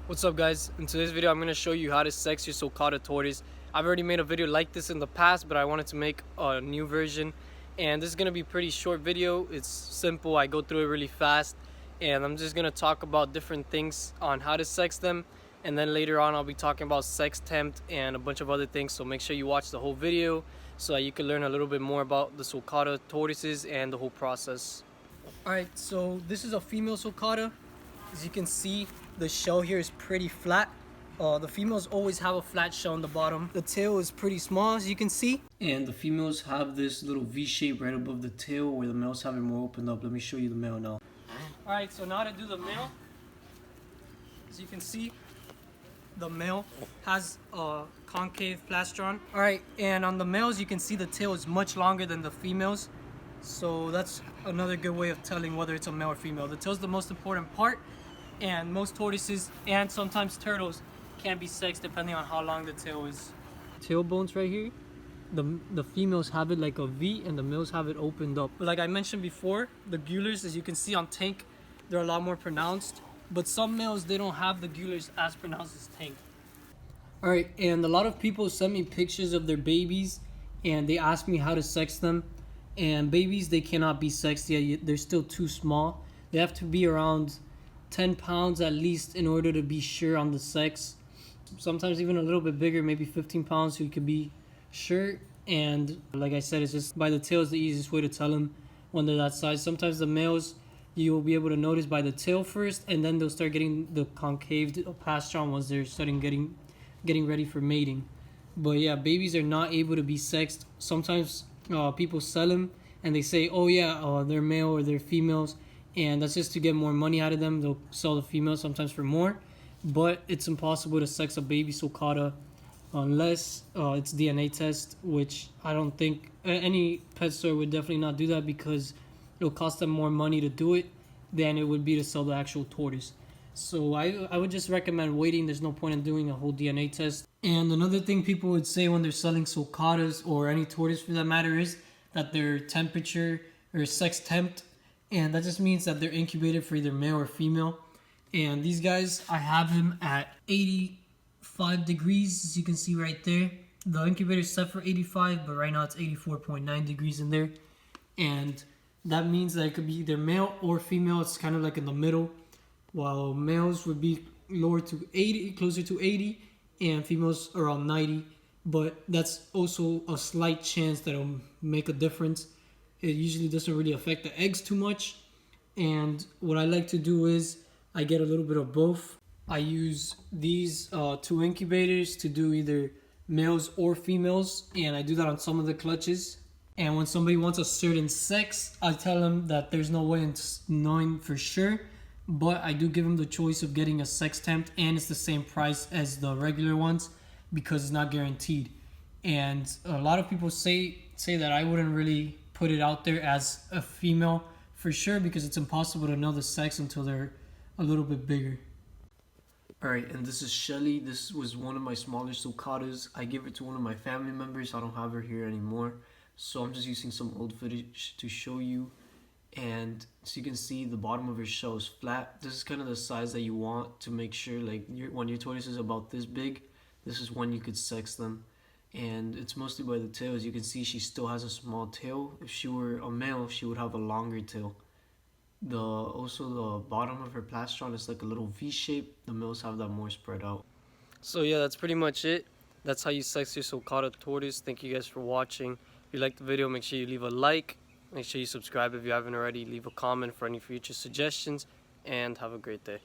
What's up, guys? In today's video I'm going to show you how to sex your Sulcata tortoise. I've already made a video like this in the past, but I wanted to make a new version, and this is going to be a pretty short video. It's simple. I go through it really fast, and I'm just going to talk about different things on how to sex them, and then later on I'll be talking about sex tempt and a bunch of other things. So make sure you watch the whole video so that you can learn a little bit more about the Sulcata tortoises and the whole process. Alright, so this is a female Sulcata. As you can see, the shell here is pretty flat. The females always have a flat shell on the bottom. The tail is pretty small, as you can see. And the females have this little V shape right above the tail, where the males have it more opened up. Let me show you the male now. Alright, so now to do the male. As you can see, the male has a concave plastron. Alright, and on the males you can see the tail is much longer than the females. So that's another good way of telling whether it's a male or female. The tail is the most important part, and most tortoises and sometimes turtles can be sexed depending on how long the tail is. Tail bones right here, the females have it like a V and the males have it opened up. But like I mentioned before, the gulars, as you can see on Tank, they're a lot more pronounced, but some males, they don't have the gulars as pronounced as Tank. Alright, and a lot of people send me pictures of their babies and they ask me how to sex them. And babies, they cannot be sexed yet. They're still too small. They have to be around 10 pounds at least in order to be sure on the sex. Sometimes even a little bit bigger, maybe 15 pounds, so you can be sure. And like I said, it's just by the tail is the easiest way to tell them when they're that size. Sometimes the males, you'll be able to notice by the tail first, and then they'll start getting the concave plastron once they're starting getting ready for mating. But yeah, babies are not able to be sexed. Sometimes people sell them and they say, oh yeah, they're male or they're females, and that's just to get more money out of them. They'll sell the females sometimes for more, but it's impossible to sex a baby Sulcata unless it's DNA test, which I don't think any pet store would definitely not do that, because it'll cost them more money to do it than it would be to sell the actual tortoise. So I would just recommend waiting. There's no point in doing a whole DNA test. And another thing people would say when they're selling Sulcatas, or any tortoise for that matter, is that their temperature or sex tempt, and that just means that they're incubated for either male or female. And these guys, I have them at 85 degrees, as you can see right there. The incubator is set for 85, but right now it's 84.9 degrees in there. And that means that it could be either male or female. It's kind of like in the middle. While males would be lower to 80, closer to 80, and females around 90. But that's also a slight chance that it'll make a difference. It usually doesn't really affect the eggs too much. And what I like to do is I get a little bit of both. I use these two incubators to do either males or females, and I do that on some of the clutches. And when somebody wants a certain sex, I tell them that there's no way in knowing for sure, but I do give them the choice of getting a sex tempt, and it's the same price as the regular ones because it's not guaranteed. And a lot of people say that I wouldn't really put it out there as a female for sure, because it's impossible to know the sex until they're a little bit bigger. Alright, and this is Shelly. This was one of my smaller Sulcatas. I gave it to one of my family members. I don't have her here anymore, so I'm just using some old footage to show you. And so you can see the bottom of her shell is flat. This is kind of the size that you want to make sure, like, when your tortoise is about this big, this is when you could sex them. And it's mostly by the tail. As you can see, she still has a small tail. If she were a male, she would have a longer tail. Also the bottom of her plastron is like a little V shape. The males have that more spread out. So yeah, that's pretty much it. That's how you sex your Sulcata tortoise. Thank you guys for watching. If you liked the video, make sure you leave a like. Make sure you subscribe if you haven't already. Leave a comment for any future suggestions, and have a great day.